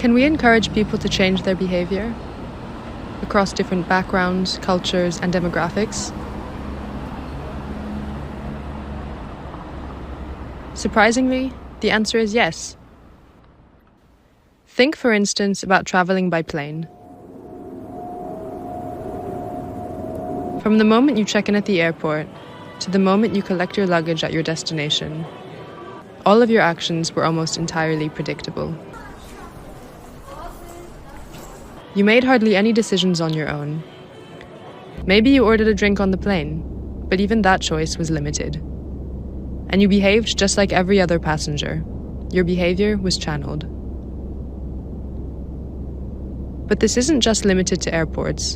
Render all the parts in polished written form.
Can we encourage people to change their behavior across different backgrounds, cultures, and demographics? Surprisingly, the answer is yes. Think, for instance, about traveling by plane. From the moment you check in at the airport to the moment you collect your luggage at your destination, all of your actions were almost entirely predictable. You made hardly any decisions on your own. Maybe you ordered a drink on the plane, but even that choice was limited. And you behaved just like every other passenger. Your behavior was channeled. But this isn't just limited to airports.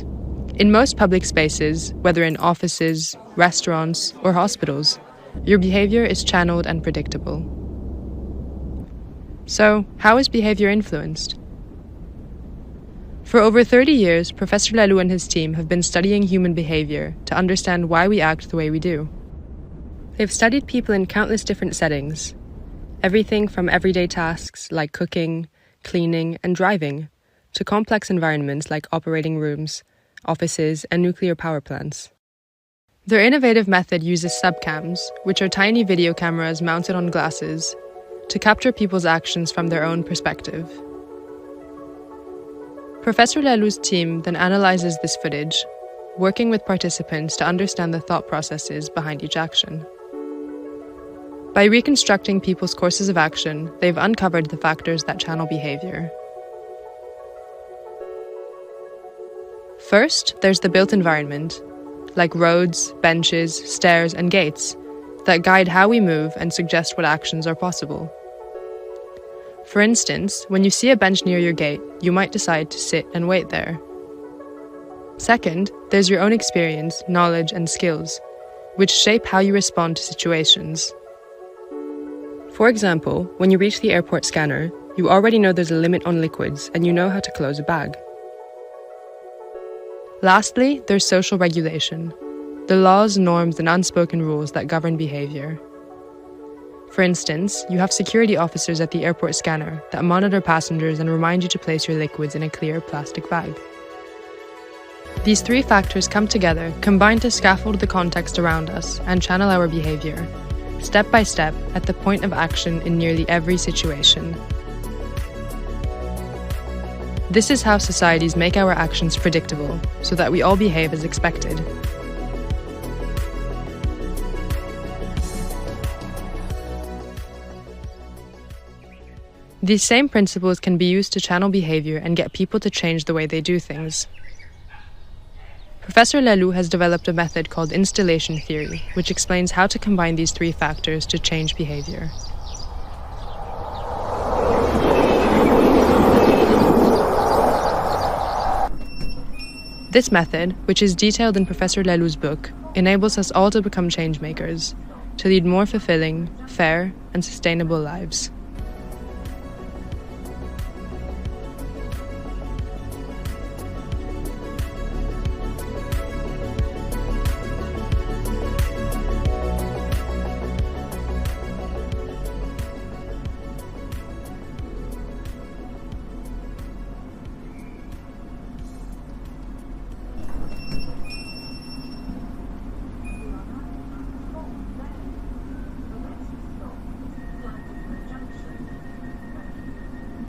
In most public spaces, whether in offices, restaurants, or hospitals, your behavior is channeled and predictable. So, how is behavior influenced? For over 30 years, Professor Lahlou and his team have been studying human behavior to understand why we act the way we do. They've studied people in countless different settings, everything from everyday tasks like cooking, cleaning, and driving, to complex environments like operating rooms, offices, and nuclear power plants. Their innovative method uses subcams, which are tiny video cameras mounted on glasses, to capture people's actions from their own perspective. Professor Lahlou's team then analyzes this footage, working with participants to understand the thought processes behind each action. By reconstructing people's courses of action, they've uncovered the factors that channel behavior. First, there's the built environment, like roads, benches, stairs, and gates, that guide how we move and suggest what actions are possible. For instance, when you see a bench near your gate, you might decide to sit and wait there. Second, there's your own experience, knowledge, and skills, which shape how you respond to situations. For example, when you reach the airport scanner, you already know there's a limit on liquids and you know how to close a bag. Lastly, there's social regulation, the laws, norms, and unspoken rules that govern behavior. For instance, you have security officers at the airport scanner that monitor passengers and remind you to place your liquids in a clear plastic bag. These three factors come together, combine to scaffold the context around us and channel our behavior, step by step, at the point of action in nearly every situation. This is how societies make our actions predictable, so that we all behave as expected. These same principles can be used to channel behavior and get people to change the way they do things. Professor Lahlou has developed a method called installation theory, which explains how to combine these three factors to change behavior. This method, which is detailed in Professor Lahlou's book, enables us all to become changemakers, to lead more fulfilling, fair, and sustainable lives.